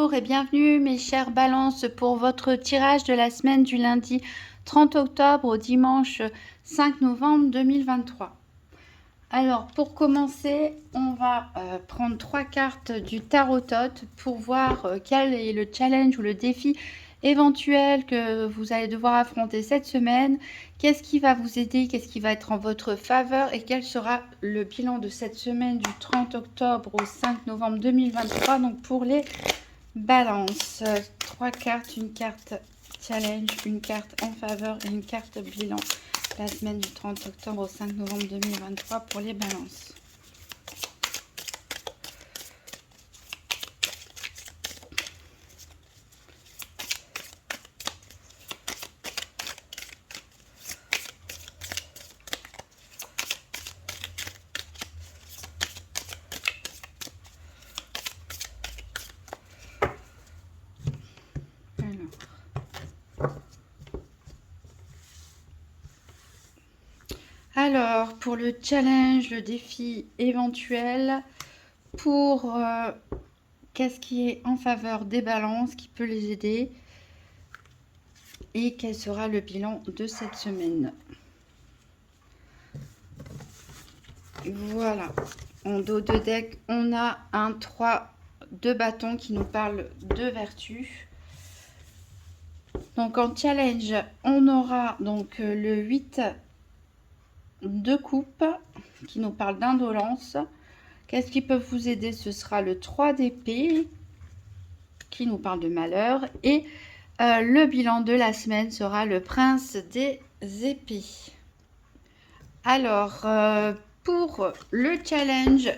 Bonjour et bienvenue mes chères balances pour votre tirage de la semaine du lundi 30 octobre au dimanche 5 novembre 2023. Alors pour commencer, on va prendre 3 cartes du tarot Tot pour voir quel est le challenge ou le défi éventuel que vous allez devoir affronter cette semaine. Qu'est-ce qui va vous aider, qu'est-ce qui va être en votre faveur et quel sera le bilan de cette semaine du 30 octobre au 5 novembre 2023. Donc pour les balances, 3 cartes, une carte challenge, une carte en faveur et une carte bilan. La semaine du 30 octobre au 5 novembre 2023 pour les balances. Alors, pour le challenge, le défi éventuel, pour qu'est-ce qui est en faveur des balances, qui peut les aider, et quel sera le bilan de cette semaine. Voilà, en dos de deck, on a un 3 de bâton qui nous parle de vertu. Donc en challenge, on aura donc le 8 de coupe qui nous parle d'indolence. Qu'est-ce qui peut vous aider? Ce sera le 3 d'épée qui nous parle de malheur. Et le bilan de la semaine sera le prince des épées. Alors, pour le challenge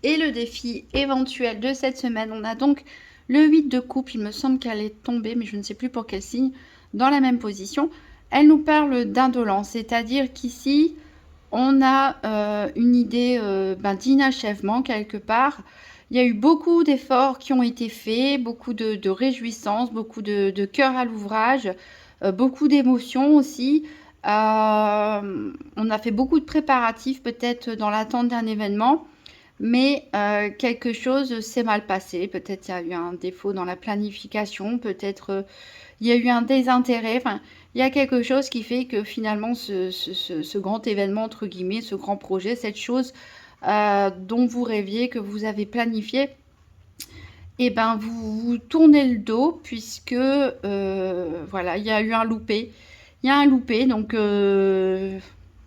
et le défi éventuel de cette semaine, on a donc le 8 de coupe. Il me semble qu'elle est tombée, mais je ne sais plus pour quel signe, dans la même position. Elle nous parle d'indolence, c'est-à-dire qu'ici, on a une idée d'inachèvement quelque part. Il y a eu beaucoup d'efforts qui ont été faits, beaucoup de réjouissances, beaucoup de cœur à l'ouvrage, beaucoup d'émotions aussi. On a fait beaucoup de préparatifs peut-être dans l'attente d'un événement, mais quelque chose s'est mal passé. Peut-être il y a eu un défaut dans la planification, peut-être il y a eu un désintérêt. Enfin, il y a quelque chose qui fait que finalement ce grand événement, entre guillemets, ce grand projet, cette chose dont vous rêviez, que vous avez planifié, et ben vous tournez le dos puisque voilà, il y a eu un loupé. Il y a un loupé, donc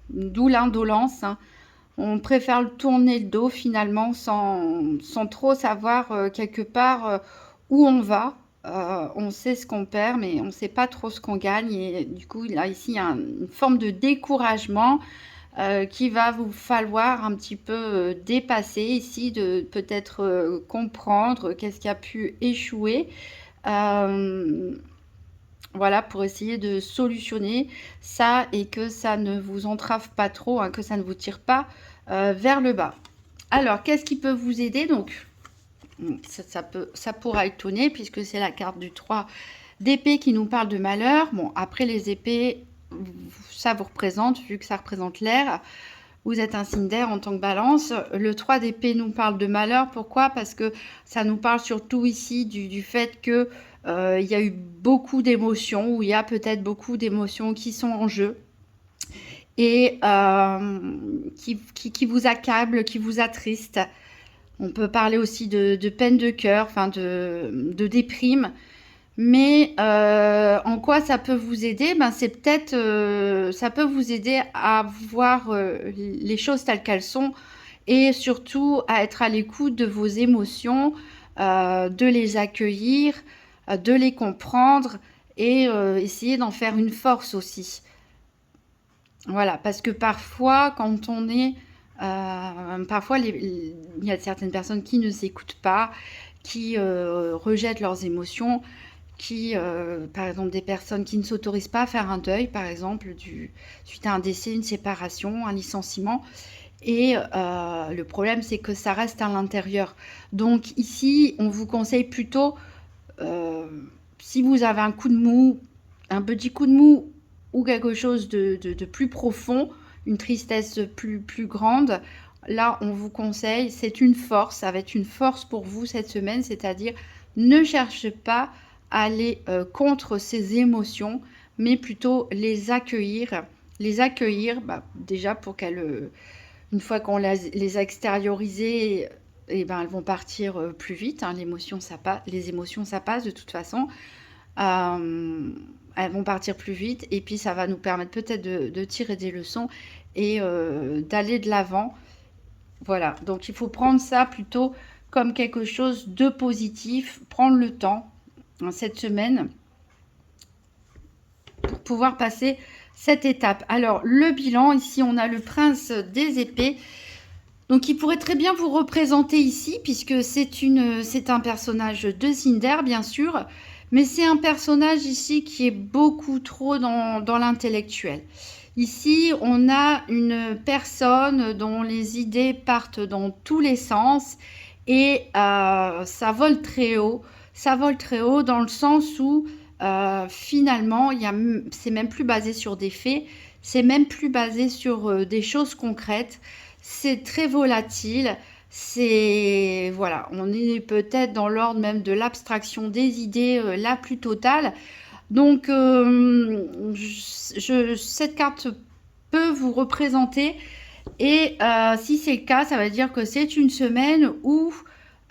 d'où l'indolence. Hein. On préfère le tourner le dos finalement sans trop savoir quelque part où on va. On sait ce qu'on perd, mais on ne sait pas trop ce qu'on gagne. Et du coup, là, ici, il y a une forme de découragement qui va vous falloir un petit peu dépasser ici, de peut-être comprendre qu'est-ce qui a pu échouer. Voilà, pour essayer de solutionner ça et que ça ne vous entrave pas trop, hein, que ça ne vous tire pas vers le bas. Alors, qu'est-ce qui peut vous aider? Donc, ça pourra étonner puisque c'est la carte du 3 d'épée qui nous parle de malheur. Bon, après les épées, ça vous représente, vu que ça représente l'air. Vous êtes un signe d'air en tant que balance. Le 3 d'épée nous parle de malheur. Pourquoi? Parce que ça nous parle surtout ici du fait que il y a eu beaucoup d'émotions, ou il y a peut-être beaucoup d'émotions qui sont en jeu et qui vous accablent, qui vous attristent. On peut parler aussi de peine de cœur, enfin de déprime. Mais en quoi ça peut vous aider? Ben, c'est peut-être, ça peut vous aider à voir les choses telles qu'elles sont et surtout à être à l'écoute de vos émotions, de les accueillir, de les comprendre et essayer d'en faire une force aussi. Voilà, parce que parfois, quand on est... parfois, il y a certaines personnes qui ne s'écoutent pas, qui rejettent leurs émotions, qui, par exemple, des personnes qui ne s'autorisent pas à faire un deuil, par exemple, suite à un décès, une séparation, un licenciement. Et le problème, c'est que ça reste à l'intérieur. Donc ici, on vous conseille plutôt, si vous avez un coup de mou, un petit coup de mou ou quelque chose de plus profond, une tristesse plus grande, là, on vous conseille, c'est une force, ça va être une force pour vous cette semaine, c'est-à-dire Ne cherchez pas à aller contre ces émotions, mais plutôt les accueillir. Les accueillir, déjà pour qu'elles, une fois qu'on les a extériorisées, et ben, elles vont partir plus vite. Hein. Les émotions, ça passe de toute façon. Elles vont partir plus vite et puis ça va nous permettre peut-être de tirer des leçons et d'aller de l'avant. Voilà, donc il faut prendre ça plutôt comme quelque chose de positif, prendre le temps cette semaine pour pouvoir passer cette étape. Alors, le bilan, ici, on a le prince des épées. Donc, il pourrait très bien vous représenter ici, puisque c'est un personnage de Cinder, bien sûr, mais c'est un personnage ici qui est beaucoup trop dans l'intellectuel. Ici, on a une personne dont les idées partent dans tous les sens et ça vole très haut. Ça vole très haut dans le sens où finalement, c'est même plus basé sur des faits, c'est même plus basé sur des choses concrètes. C'est très volatile. Voilà, on est peut-être dans l'ordre même de l'abstraction des idées la plus totale. Donc, cette carte peut vous représenter. Et si c'est le cas, ça veut dire que c'est une semaine où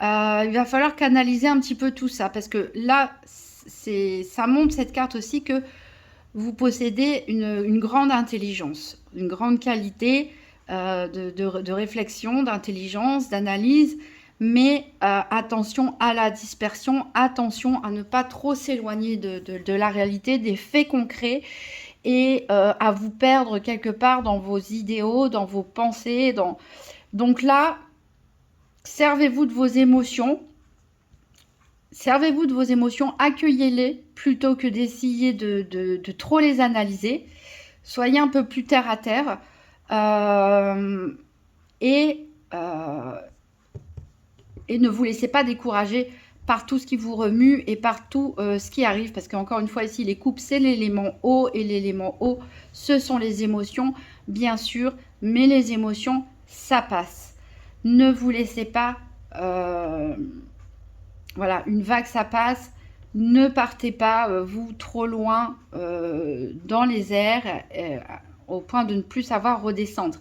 il va falloir canaliser un petit peu tout ça. Parce que là, ça montre cette carte aussi que vous possédez une grande intelligence, une grande qualité de réflexion, d'intelligence, d'analyse. Mais attention à la dispersion, attention à ne pas trop s'éloigner de la réalité, des faits concrets et à vous perdre quelque part dans vos idéaux, dans vos pensées. Donc là, servez-vous de vos émotions. Servez-vous de vos émotions, accueillez-les plutôt que d'essayer de trop les analyser. Soyez un peu plus terre à terre et ne vous laissez pas décourager par tout ce qui vous remue et par tout ce qui arrive. Parce qu'encore une fois, ici, les coupes, c'est l'élément eau. Et l'élément eau, ce sont les émotions, bien sûr. Mais les émotions, ça passe. Ne vous laissez pas... voilà, une vague, ça passe. Ne partez pas, vous, trop loin dans les airs, au point de ne plus savoir redescendre.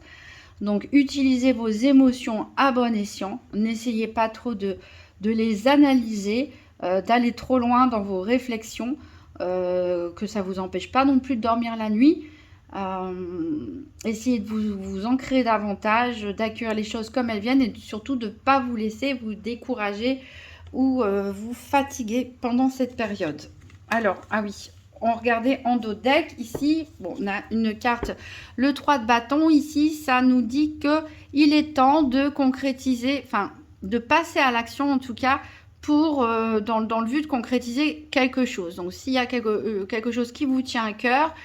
Donc, utilisez vos émotions à bon escient. N'essayez pas trop de les analyser, d'aller trop loin dans vos réflexions, que ça ne vous empêche pas non plus de dormir la nuit. Essayez de vous ancrer davantage, d'accueillir les choses comme elles viennent et surtout de ne pas vous laisser vous décourager ou vous fatiguer pendant cette période. Alors, ah oui, on regardait en dos de deck, ici, bon, on a une carte, le 3 de bâton, ici, ça nous dit qu'il est temps de concrétiser, enfin, de passer à l'action en tout cas, pour dans le but de concrétiser quelque chose. Donc, s'il y a quelque chose qui vous tient à cœur,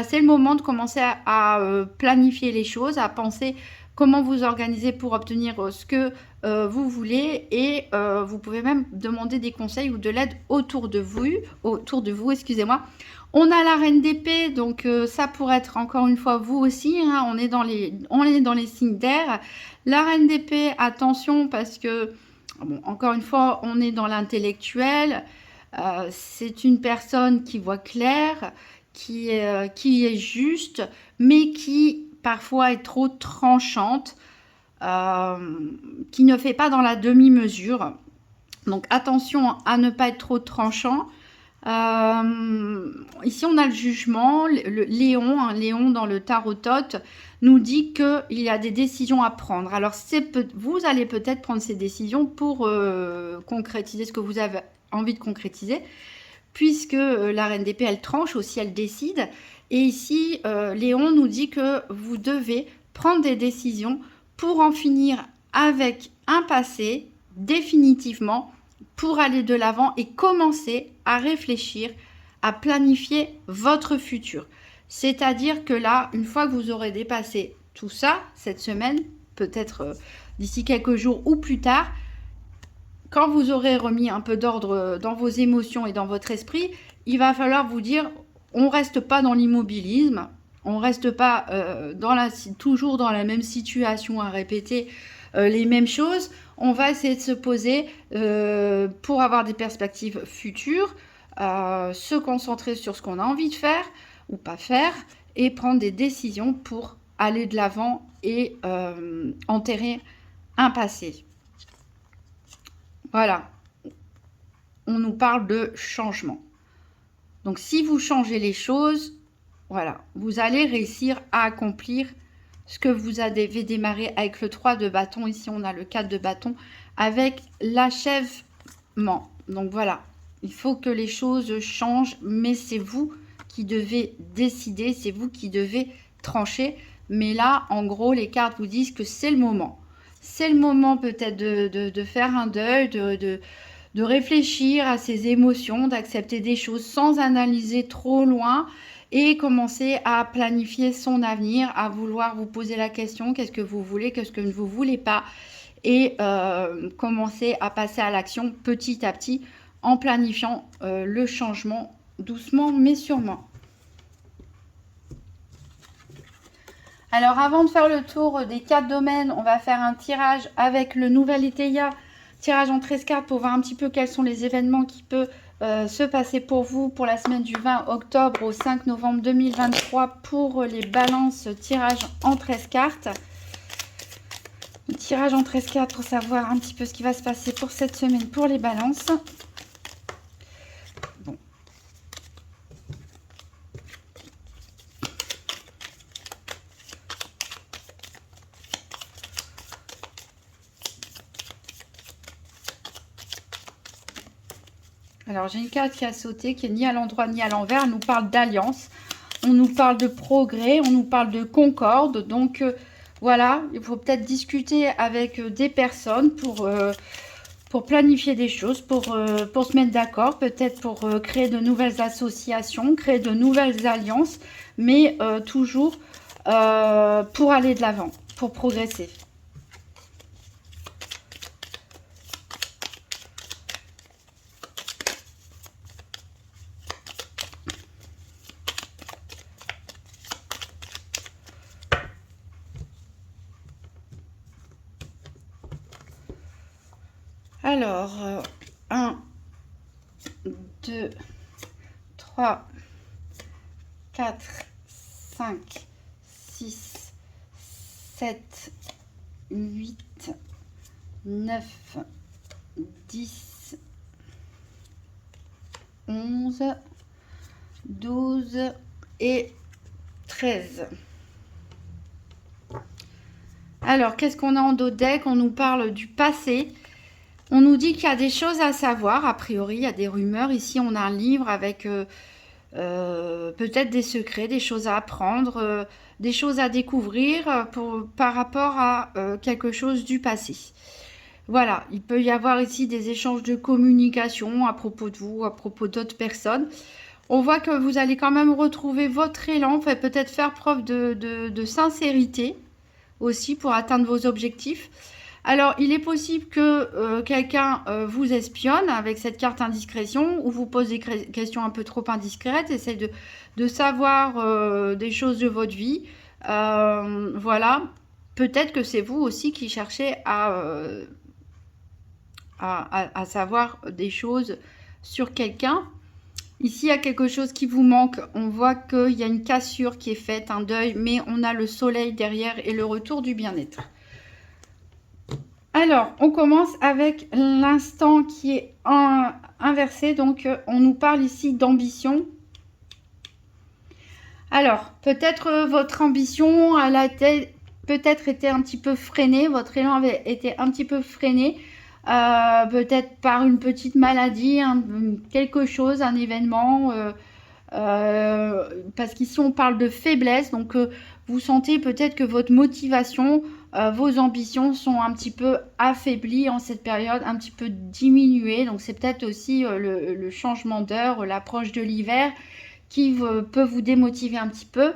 c'est le moment de commencer à planifier les choses, à penser comment vous organiser pour obtenir ce que vous voulez et vous pouvez même demander des conseils ou de l'aide autour de vous, excusez-moi. On a la reine d'épée, donc ça pourrait être encore une fois vous aussi, hein, on est dans les signes d'air. La reine d'épée, attention parce que, bon, encore une fois, on est dans l'intellectuel, c'est une personne qui voit clair, qui est juste, mais qui parfois est trop tranchante, qui ne fait pas dans la demi-mesure. Donc attention à ne pas être trop tranchant. Ici on a le jugement, le Léon, hein, Léon dans le tarot Thoth nous dit qu'il y a des décisions à prendre. Alors vous allez peut-être prendre ces décisions pour concrétiser ce que vous avez envie de concrétiser, puisque la reine d'épée elle tranche aussi, elle décide. Et ici Léon nous dit que vous devez prendre des décisions pour en finir avec un passé définitivement, pour aller de l'avant et commencer à réfléchir, à planifier votre futur. C'est-à-dire que là, une fois que vous aurez dépassé tout ça, cette semaine, peut-être d'ici quelques jours ou plus tard, quand vous aurez remis un peu d'ordre dans vos émotions et dans votre esprit, il va falloir vous dire, on ne reste pas dans l'immobilisme, on ne reste pas toujours dans la même situation à répéter les mêmes choses. On va essayer de se poser pour avoir des perspectives futures, se concentrer sur ce qu'on a envie de faire ou pas faire et prendre des décisions pour aller de l'avant et enterrer un passé. Voilà, on nous parle de changement. Donc si vous changez les choses, voilà, vous allez réussir à accomplir ce que vous avez démarré avec le 3 de bâton. Ici, on a le 4 de bâton avec l'achèvement. Donc voilà, il faut que les choses changent, mais c'est vous qui devez décider, c'est vous qui devez trancher. Mais là, en gros, les cartes vous disent que c'est le moment. C'est le moment peut-être de faire un deuil, de réfléchir à ses émotions, d'accepter des choses sans analyser trop loin et commencer à planifier son avenir, à vouloir vous poser la question, qu'est-ce que vous voulez, qu'est-ce que vous ne voulez pas, et commencer à passer à l'action petit à petit en planifiant le changement doucement mais sûrement. Alors avant de faire le tour des 4 domaines, on va faire un tirage avec le nouvel Eteia, tirage en 13 cartes pour voir un petit peu quels sont les événements qui peuvent se passer pour vous pour la semaine du 20 octobre au 5 novembre 2023 pour les balances, tirage en 13 cartes. Tirage en 13 cartes pour savoir un petit peu ce qui va se passer pour cette semaine pour les balances. Bon. Alors, j'ai une carte qui a sauté, qui est ni à l'endroit ni à l'envers. Elle nous parle d'alliance, on nous parle de progrès, on nous parle de concorde. Donc, voilà, il faut peut-être discuter avec des personnes pour planifier des choses, pour se mettre d'accord, peut-être pour créer de nouvelles associations, créer de nouvelles alliances, mais toujours pour aller de l'avant, pour progresser. Alors, 1, 2, 3, 4, 5, 6, 7, 8, 9, 10, 11, 12 et 13. Alors, qu'est-ce qu'on a en dos de deck? On nous parle du passé. On nous dit qu'il y a des choses à savoir, a priori, il y a des rumeurs. Ici, on a un livre avec peut-être des secrets, des choses à apprendre, des choses à découvrir par rapport à quelque chose du passé. Voilà, il peut y avoir ici des échanges de communication à propos de vous, à propos d'autres personnes. On voit que vous allez quand même retrouver votre élan, peut-être faire preuve de sincérité aussi pour atteindre vos objectifs. Alors, il est possible que quelqu'un vous espionne avec cette carte indiscrétion ou vous pose des questions un peu trop indiscrètes, essaye de savoir des choses de votre vie. Voilà, peut-être que c'est vous aussi qui cherchez à savoir des choses sur quelqu'un. Ici, il y a quelque chose qui vous manque. On voit qu'il y a une cassure qui est faite, un deuil, mais on a le soleil derrière et le retour du bien-être. Alors, on commence avec l'instant qui est inversé. Donc, on nous parle ici d'ambition. Alors, peut-être votre ambition, elle a peut-être été un petit peu freinée. Votre élan avait été un petit peu freiné. Peut-être par une petite maladie, quelque chose, un événement. Parce qu'ici, on parle de faiblesse. Donc, vous sentez peut-être que votre motivation, vos ambitions sont un petit peu affaiblies en cette période, un petit peu diminuées. Donc, c'est peut-être aussi le changement d'heure, l'approche de l'hiver qui peut vous démotiver un petit peu.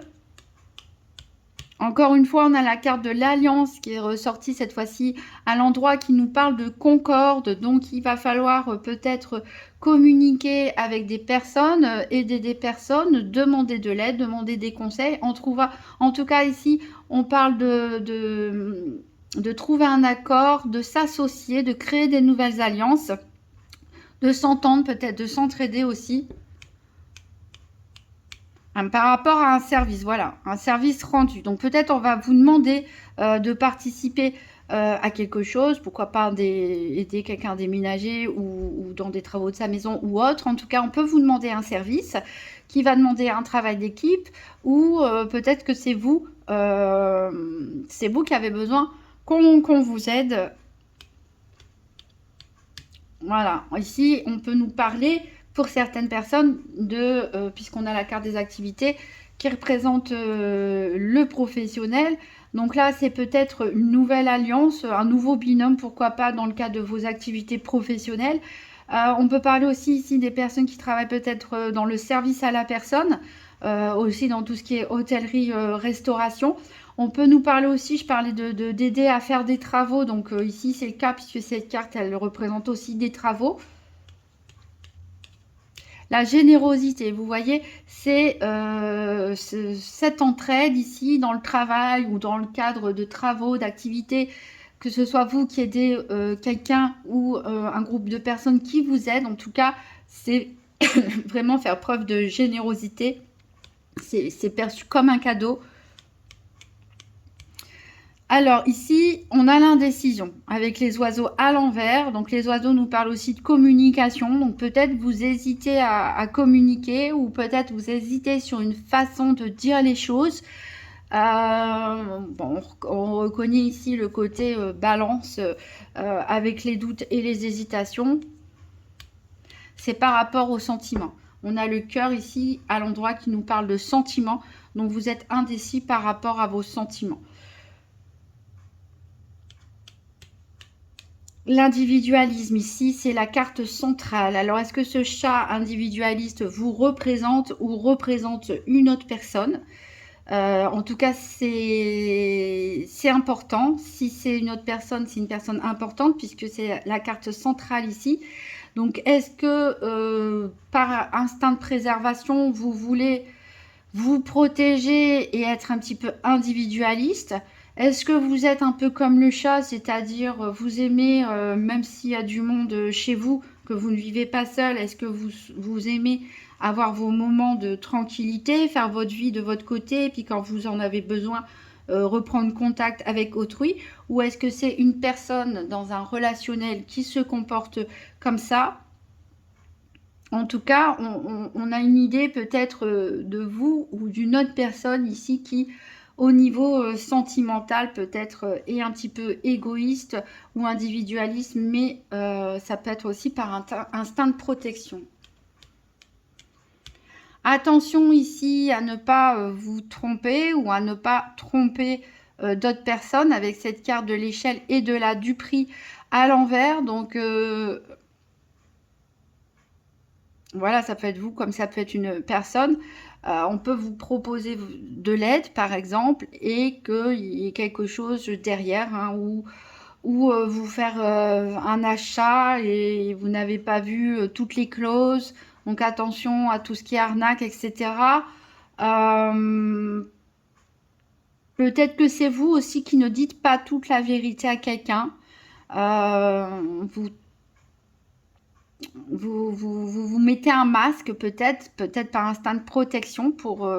Encore une fois, on a la carte de l'alliance qui est ressortie cette fois-ci à l'endroit qui nous parle de concorde. Donc, il va falloir peut-être communiquer avec des personnes, aider des personnes, demander de l'aide, demander des conseils. En tout cas, ici, on parle de trouver un accord, de s'associer, de créer des nouvelles alliances, de s'entendre peut-être, de s'entraider aussi. Par rapport à un service, voilà, un service rendu. Donc peut-être on va vous demander de participer à quelque chose, pourquoi pas aider quelqu'un à déménager ou dans des travaux de sa maison ou autre. En tout cas, on peut vous demander un service qui va demander un travail d'équipe ou peut-être que c'est vous qui avez besoin qu'on vous aide. Voilà, ici on peut nous parler pour certaines personnes puisqu'on a la carte des activités qui représente le professionnel. Donc là, c'est peut-être une nouvelle alliance, un nouveau binôme, pourquoi pas dans le cadre de vos activités professionnelles. On peut parler aussi ici des personnes qui travaillent peut-être dans le service à la personne, aussi dans tout ce qui est hôtellerie, restauration. On peut nous parler aussi, je parlais d'aider à faire des travaux, donc ici c'est le cas puisque cette carte elle représente aussi des travaux. La générosité, vous voyez, c'est cette entraide ici dans le travail ou dans le cadre de travaux, d'activités, que ce soit vous qui aidez quelqu'un ou un groupe de personnes qui vous aident. En tout cas, c'est vraiment faire preuve de générosité. C'est perçu comme un cadeau. Alors ici, on a l'indécision avec les oiseaux à l'envers. Donc les oiseaux nous parlent aussi de communication. Donc peut-être vous hésitez à communiquer ou peut-être vous hésitez sur une façon de dire les choses. Bon, on reconnaît ici le côté balance avec les doutes et les hésitations. C'est par rapport aux sentiments. On a le cœur ici à l'endroit qui nous parle de sentiments. Donc vous êtes indécis par rapport à vos sentiments. L'individualisme ici, c'est la carte centrale. Alors, est-ce que ce chat individualiste vous représente ou représente une autre personne? En tout cas, c'est important. Si c'est une autre personne, c'est une personne importante puisque c'est la carte centrale ici. Donc, est-ce que par instinct de préservation, vous voulez vous protéger et être un petit peu individualiste? Est-ce que vous êtes un peu comme le chat, c'est-à-dire vous aimez, même s'il y a du monde chez vous, que vous ne vivez pas seul, est-ce que vous aimez avoir vos moments de tranquillité, faire votre vie de votre côté, et puis quand vous en avez besoin, reprendre contact avec autrui? Ou est-ce que c'est une personne dans un relationnel qui se comporte comme ça? En tout cas, on a une idée peut-être de vous ou d'une autre personne ici qui, au niveau sentimental, peut-être est un petit peu égoïste ou individualiste, mais ça peut être aussi par instinct de protection. Attention ici à ne pas vous tromper ou à ne pas tromper d'autres personnes avec cette carte de l'échelle et du prix à l'envers. Donc, voilà, ça peut être vous comme ça peut être une personne. On peut vous proposer de l'aide, par exemple, et qu'il y ait quelque chose derrière, hein, ou vous faire un achat et vous n'avez pas vu toutes les clauses. Donc attention à tout ce qui est arnaque, etc. Peut-être que c'est vous aussi qui ne dites pas toute la vérité à quelqu'un. Vous mettez un masque peut-être par instinct de protection pour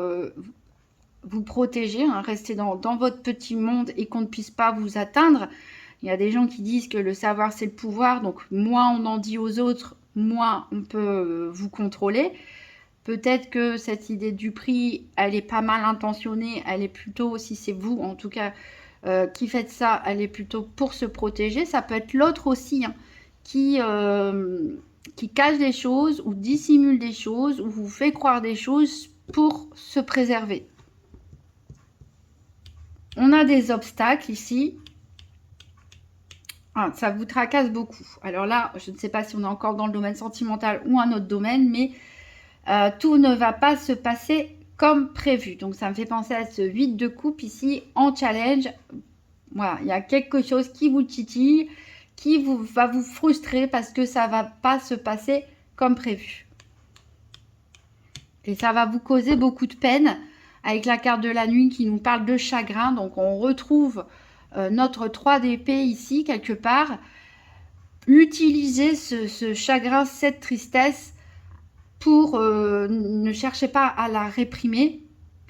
vous protéger, hein, rester dans votre petit monde et qu'on ne puisse pas vous atteindre. Il y a des gens qui disent que le savoir c'est le pouvoir, donc moins on en dit aux autres, moins on peut vous contrôler. Peut-être que cette idée du prix, elle est pas mal intentionnée, elle est plutôt, si c'est vous en tout cas qui faites ça, elle est plutôt pour se protéger. Ça peut être l'autre aussi, hein, qui cache des choses ou dissimule des choses ou vous fait croire des choses pour se préserver. On a des obstacles ici. Ah, ça vous tracasse beaucoup. Alors là, je ne sais pas si on est encore dans le domaine sentimental ou un autre domaine, mais tout ne va pas se passer comme prévu. Donc ça me fait penser à ce 8 de coupe ici en challenge. Voilà, il y a quelque chose qui vous titille, qui va vous frustrer parce que ça va pas se passer comme prévu. Et ça va vous causer beaucoup de peine avec la carte de la nuit qui nous parle de chagrin. Donc on retrouve notre 3 d'épée ici, quelque part. Utilisez ce chagrin, cette tristesse pour... ne cherchez pas à la réprimer.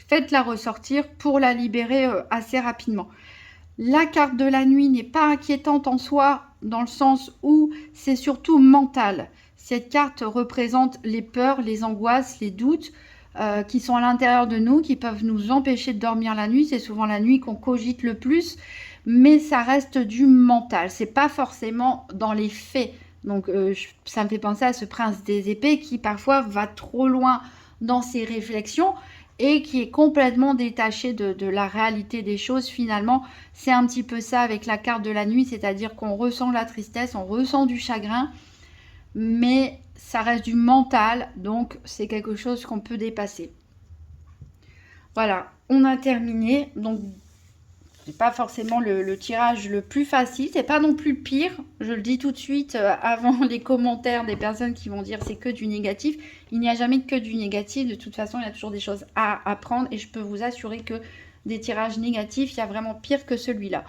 Faites-la ressortir pour la libérer assez rapidement. La carte de la nuit n'est pas inquiétante en soi, dans le sens où c'est surtout mental. Cette carte représente les peurs, les angoisses, les doutes qui sont à l'intérieur de nous, qui peuvent nous empêcher de dormir la nuit. C'est souvent la nuit qu'on cogite le plus, mais ça reste du mental. C'est pas forcément dans les faits. Donc ça me fait penser à ce prince des épées qui parfois va trop loin dans ses réflexions et qui est complètement détaché de la réalité des choses. Finalement, c'est un petit peu ça avec la carte de la nuit, c'est-à-dire qu'on ressent la tristesse, on ressent du chagrin, mais ça reste du mental, donc c'est quelque chose qu'on peut dépasser. Voilà, on a terminé. Donc, c'est pas forcément le tirage le plus facile, c'est pas non plus le pire. Je le dis tout de suite avant les commentaires des personnes qui vont dire c'est que du négatif. Il n'y a jamais que du négatif. De toute façon, il y a toujours des choses à apprendre et je peux vous assurer que des tirages négatifs, il y a vraiment pire que celui-là.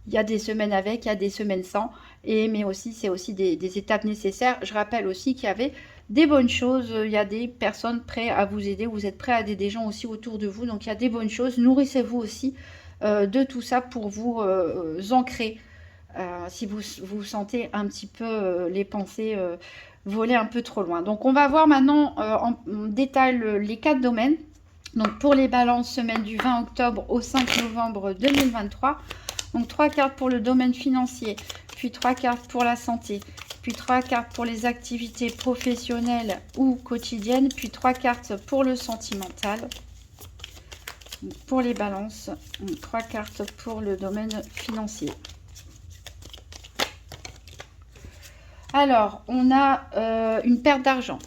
Il y a des semaines avec, il y a des semaines sans, mais aussi c'est aussi des étapes nécessaires. Je rappelle aussi qu'il y avait des bonnes choses, il y a des personnes prêtes à vous aider, vous êtes prêts à aider des gens aussi autour de vous, donc il y a des bonnes choses. Nourrissez-vous aussi de tout ça pour vous ancrer si vous sentez un petit peu les pensées voler un peu trop loin. Donc on va voir maintenant en détail les 4 domaines. Donc pour les balances, semaine du 20 octobre au 5 novembre 2023. Donc 3 cartes pour le domaine financier, puis 3 cartes pour la santé, puis 3 cartes pour les activités professionnelles ou quotidiennes, puis 3 cartes pour le sentimental. Donc pour les balances, 3 cartes pour le domaine financier. Alors, on a une perte d'argent.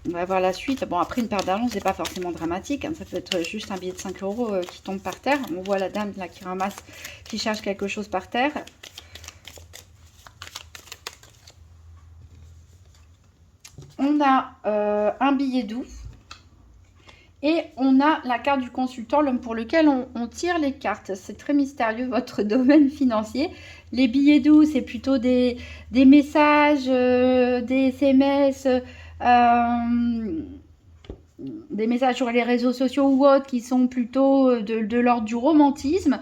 On va voir la suite. Bon, après, une perte d'argent, c'est pas forcément dramatique. Hein. Ça peut être juste un billet de 5 € qui tombe par terre. On voit la dame là qui ramasse, qui cherche quelque chose par terre. On a un billet doux. Et on a la carte du consultant, l'homme pour lequel on tire les cartes. C'est très mystérieux, votre domaine financier. Les billets doux, c'est plutôt des messages, des SMS, des messages sur les réseaux sociaux ou autres qui sont plutôt de l'ordre du romantisme.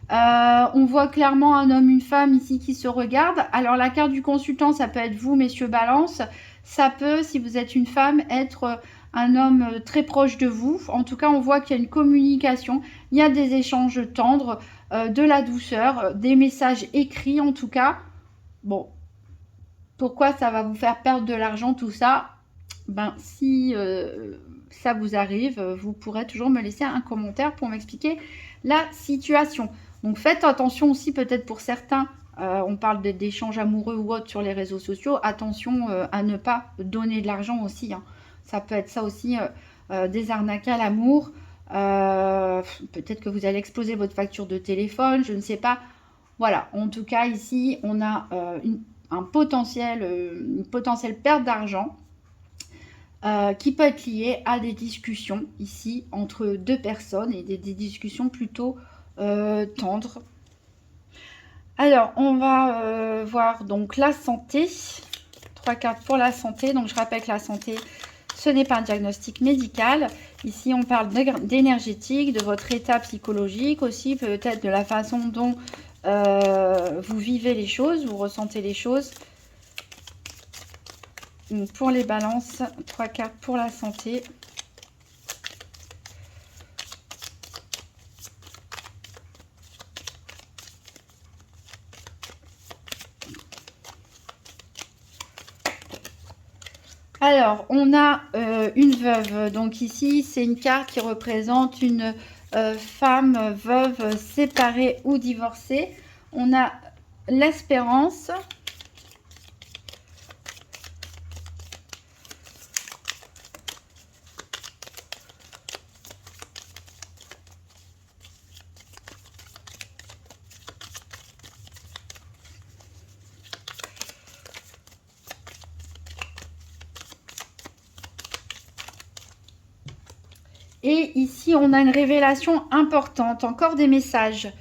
On voit clairement un homme, une femme ici qui se regardent. Alors la carte du consultant, ça peut être vous, messieurs Balance. Ça peut, si vous êtes une femme, être un homme très proche de vous. En tout cas, on voit qu'il y a une communication. Il y a des échanges tendres, de la douceur, des messages écrits en tout cas. Bon, pourquoi ça va vous faire perdre de l'argent tout ça? Ben, si ça vous arrive, vous pourrez toujours me laisser un commentaire pour m'expliquer la situation. Donc faites attention aussi peut-être pour certains, on parle d'échanges amoureux ou autres sur les réseaux sociaux, attention à ne pas donner de l'argent aussi. Hein. Ça peut être ça aussi, des arnaques à l'amour. Peut-être que vous allez exploser votre facture de téléphone, je ne sais pas. Voilà, en tout cas ici on a une potentielle perte d'argent qui peut être liée à des discussions ici entre deux personnes et des discussions plutôt tendres. Alors, on va voir donc la santé. 3 cartes pour la santé. Donc, je rappelle que la santé, ce n'est pas un diagnostic médical. Ici, on parle d'énergétique, de votre état psychologique aussi, peut-être de la façon dont vous vivez les choses, vous ressentez les choses. Donc, pour les balances, 3 cartes pour la santé. Alors, on a une veuve. Donc ici, c'est une carte qui représente une femme veuve séparée ou divorcée. On a l'espérance. Et ici, on a une révélation importante. Encore des messages.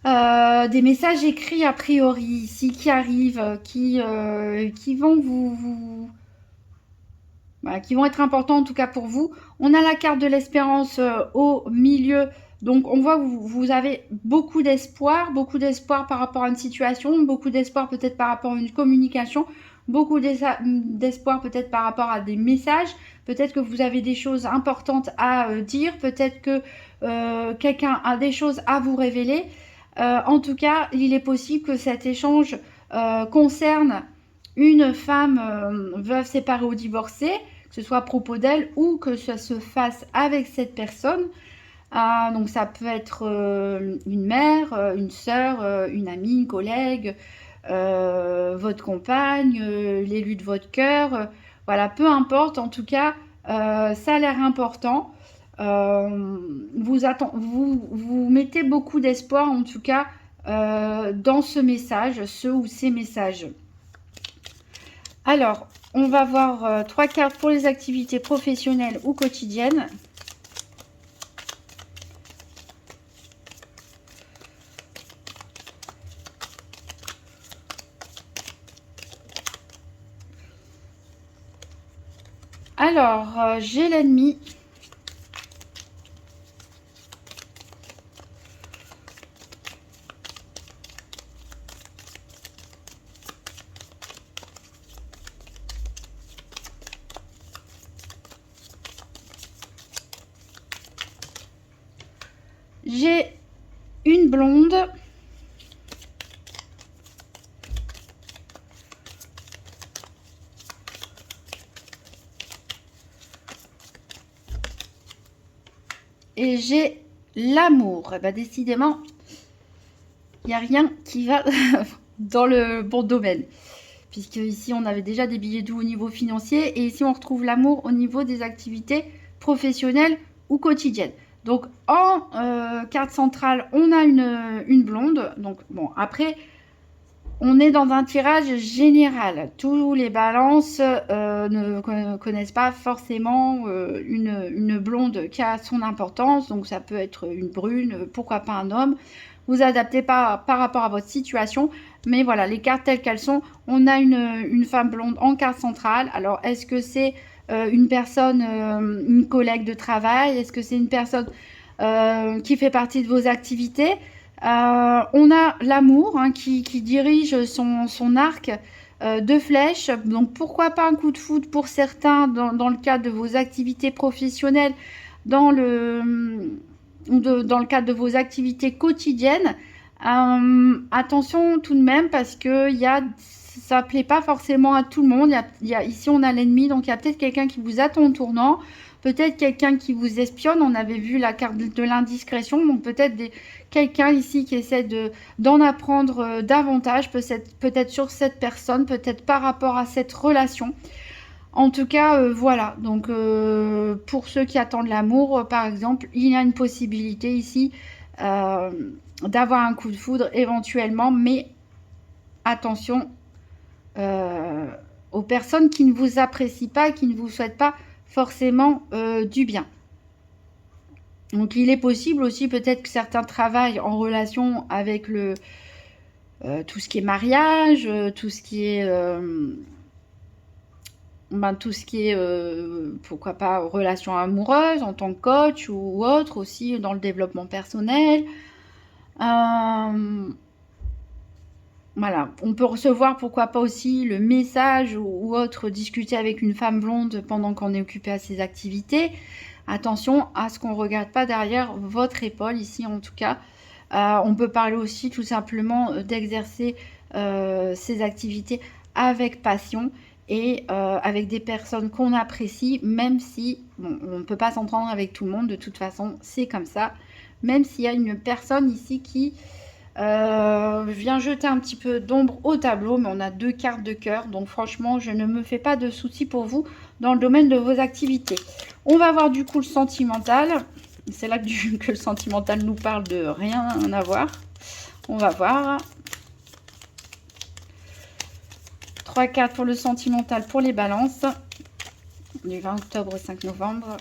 Des messages écrits a priori ici qui arrivent, qui vont voilà, qui vont être importants en tout cas pour vous. On a la carte de l'espérance au milieu. Donc on voit que vous avez beaucoup d'espoir par rapport à une situation, beaucoup d'espoir peut-être par rapport à une communication, beaucoup d'espoir peut-être par rapport à des messages. Peut-être que vous avez des choses importantes à dire, peut-être que quelqu'un a des choses à vous révéler. En tout cas, il est possible que cet échange concerne une femme veuve, séparée ou divorcée, que ce soit à propos d'elle ou que ça se fasse avec cette personne. Donc ça peut être une mère, une sœur, une amie, une collègue, votre compagne, l'élu de votre cœur. Voilà, peu importe. En tout cas, ça a l'air important. Vous mettez beaucoup d'espoir, en tout cas, dans ce message, ce ou ces messages. Alors, on va voir 3 cartes pour les activités professionnelles ou quotidiennes. Alors, j'ai l'ennemi. J'ai une blonde. Et j'ai l'amour. Et bien, décidément, il n'y a rien qui va dans le bon domaine. Puisque ici, on avait déjà des billets doux au niveau financier. Et ici, on retrouve l'amour au niveau des activités professionnelles ou quotidiennes. Donc, en carte centrale, on a une blonde. Donc, bon, après, on est dans un tirage général. Tous les balances ne connaissent pas forcément une blonde qui a son importance. Donc, ça peut être une brune, pourquoi pas un homme. Vous adaptez par rapport à votre situation. Mais voilà, les cartes telles qu'elles sont, on a une femme blonde en carte centrale. Alors, est-ce que c'est une personne, une collègue de travail? Est-ce que c'est une personne qui fait partie de vos activités? On a l'amour qui dirige son arc de flèches. Donc, pourquoi pas un coup de foudre pour certains dans le cadre de vos activités professionnelles, dans le cadre de vos activités quotidiennes. Attention tout de même parce que ça plaît pas forcément à tout le monde. Ici, on a l'ennemi, donc il y a peut-être quelqu'un qui vous attend au tournant, peut-être quelqu'un qui vous espionne. On avait vu la carte de l'indiscrétion, donc peut-être quelqu'un ici qui essaie d'en apprendre davantage, peut-être sur cette personne, peut-être par rapport à cette relation. En tout cas, voilà. Donc, pour ceux qui attendent l'amour, par exemple, il y a une possibilité ici d'avoir un coup de foudre éventuellement, mais attention aux personnes qui ne vous apprécient pas, qui ne vous souhaitent pas forcément du bien. Donc, il est possible aussi peut-être que certains travaillent en relation avec tout ce qui est mariage, tout ce qui est... tout ce qui est, pourquoi pas, relation amoureuse en tant que coach ou autre, aussi dans le développement personnel. Voilà, on peut recevoir, pourquoi pas aussi, le message ou autre, discuter avec une femme blonde pendant qu'on est occupé à ses activités. Attention à ce qu'on ne regarde pas derrière votre épaule, ici en tout cas. On peut parler aussi tout simplement d'exercer ses activités avec passion et avec des personnes qu'on apprécie, même si bon, on ne peut pas s'entendre avec tout le monde, de toute façon, c'est comme ça. Même s'il y a une personne ici qui vient jeter un petit peu d'ombre au tableau, mais on a 2 cartes de cœur, donc franchement, je ne me fais pas de soucis pour vous dans le domaine de vos activités. On va voir du coup le sentimental. C'est là que le sentimental nous parle de rien à voir. On va voir. 3 cartes pour le sentimental pour les balances. Du 20 octobre au 5 novembre.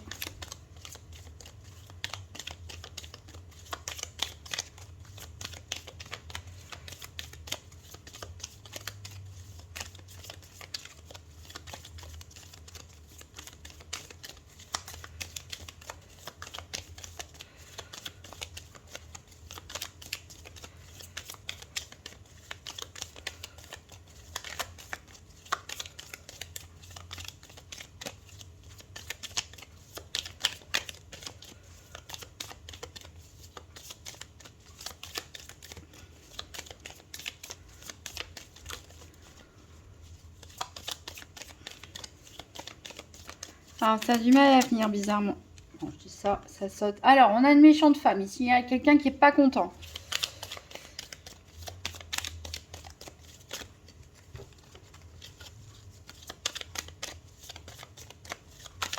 Ah, ça a du mal à venir, bizarrement. Bon, je dis ça, ça saute. Alors, on a une méchante femme ici. Il y a quelqu'un qui est pas content.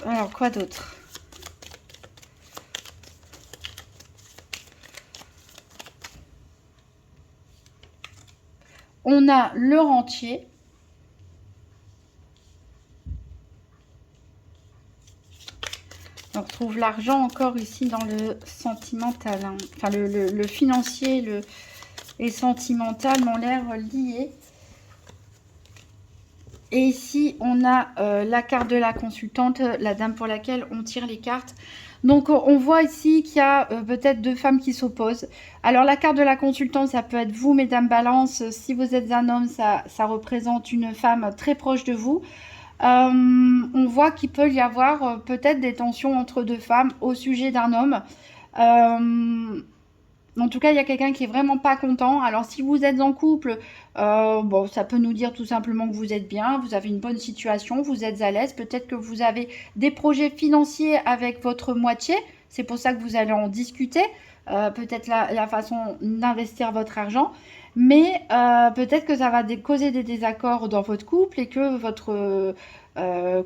Alors, quoi d'autre? On a le rentier. On retrouve l'argent encore ici dans le sentimental. Hein. Enfin, le financier et sentimental m'ont l'air liés. Et ici, on a la carte de la consultante, la dame pour laquelle on tire les cartes. Donc, on voit ici qu'il y a peut-être deux femmes qui s'opposent. Alors, la carte de la consultante, ça peut être vous, mesdames Balance. Si vous êtes un homme, ça représente une femme très proche de vous. On voit qu'il peut y avoir peut-être des tensions entre deux femmes au sujet d'un homme. En tout cas, il y a quelqu'un qui est vraiment pas content. Alors, si vous êtes en couple, bon, ça peut nous dire tout simplement que vous êtes bien, vous avez une bonne situation, vous êtes à l'aise. Peut-être que vous avez des projets financiers avec votre moitié. C'est pour ça que vous allez en discuter. Peut-être la façon d'investir votre argent. Mais peut-être que ça va causer des désaccords dans votre couple et que votre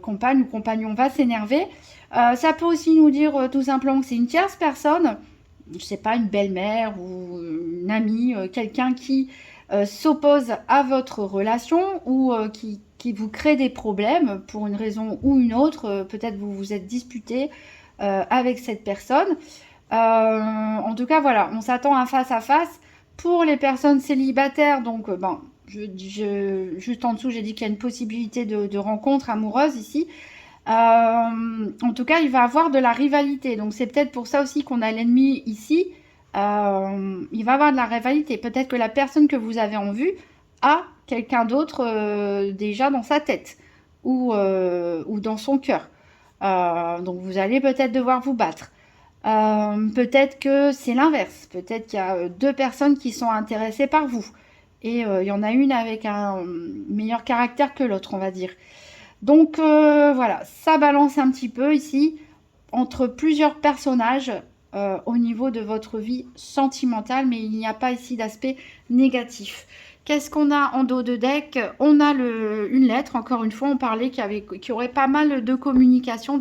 compagne ou compagnon va s'énerver. Ça peut aussi nous dire tout simplement que c'est une tierce personne, je sais pas, une belle-mère ou une amie, quelqu'un qui s'oppose à votre relation ou qui vous crée des problèmes pour une raison ou une autre. Peut-être vous vous êtes disputé avec cette personne. En tout cas, voilà, on s'attend à face à face. Pour les personnes célibataires, donc, juste en dessous, j'ai dit qu'il y a une possibilité de rencontre amoureuse ici. En tout cas, il va avoir de la rivalité. Donc, c'est peut-être pour ça aussi qu'on a l'ennemi ici. Il va avoir de la rivalité. Peut-être que la personne que vous avez en vue a quelqu'un d'autre déjà dans sa tête ou dans son cœur. Donc, vous allez peut-être devoir vous battre. Peut-être que c'est l'inverse. Peut-être qu'il y a deux personnes qui sont intéressées par vous. Et il y en a une avec un meilleur caractère que l'autre, on va dire. Donc voilà, ça balance un petit peu ici entre plusieurs personnages au niveau de votre vie sentimentale, mais il n'y a pas ici d'aspect négatif. Qu'est-ce qu'on a en dos de deck? On a une lettre, encore une fois, on parlait qu'il y aurait pas mal de communication,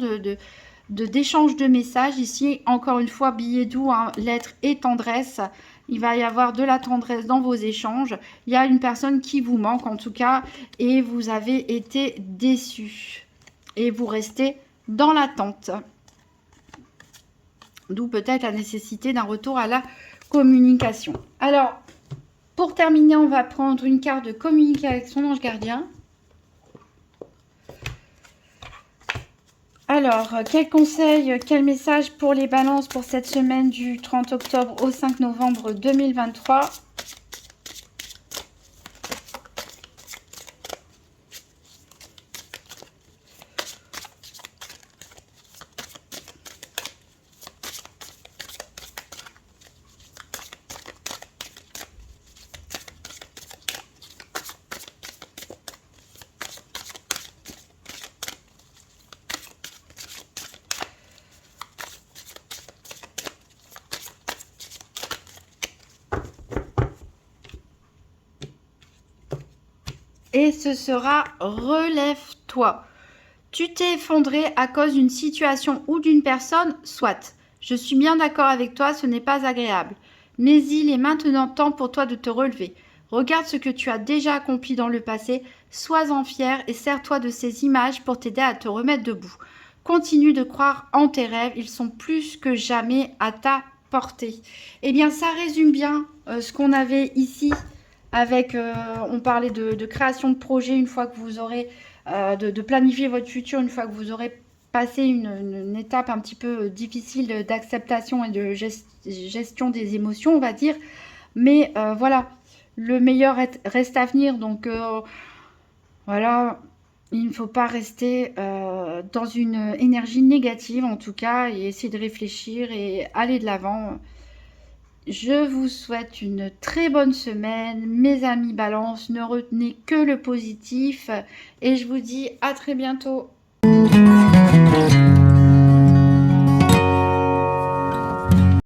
d'échange de messages. Ici, encore une fois, billet doux, hein, lettre et tendresse. Il va y avoir de la tendresse dans vos échanges. Il y a une personne qui vous manque en tout cas et vous avez été déçu. Et vous restez dans l'attente. D'où peut-être la nécessité d'un retour à la communication. Alors, pour terminer, on va prendre une carte de communiquer avec son ange gardien. Alors, quel conseil, quel message pour les balances pour cette semaine du 30 octobre au 5 novembre 2023 ? Et ce sera relève-toi. Tu t'es effondré à cause d'une situation ou d'une personne, soit. Je suis bien d'accord avec toi, ce n'est pas agréable. Mais il est maintenant temps pour toi de te relever. Regarde ce que tu as déjà accompli dans le passé, sois-en fier et sers-toi de ces images pour t'aider à te remettre debout. Continue de croire en tes rêves, ils sont plus que jamais à ta portée. Eh bien, ça résume bien ce qu'on avait ici. Avec, on parlait de création de projet une fois que vous aurez, de planifier votre futur une fois que vous aurez passé une étape un petit peu difficile d'acceptation et de gestion des émotions, on va dire. Mais voilà, le meilleur reste à venir. Donc voilà, il ne faut pas rester dans une énergie négative en tout cas et essayer de réfléchir et aller de l'avant. Je vous souhaite une très bonne semaine, mes amis Balance, ne retenez que le positif et je vous dis à très bientôt.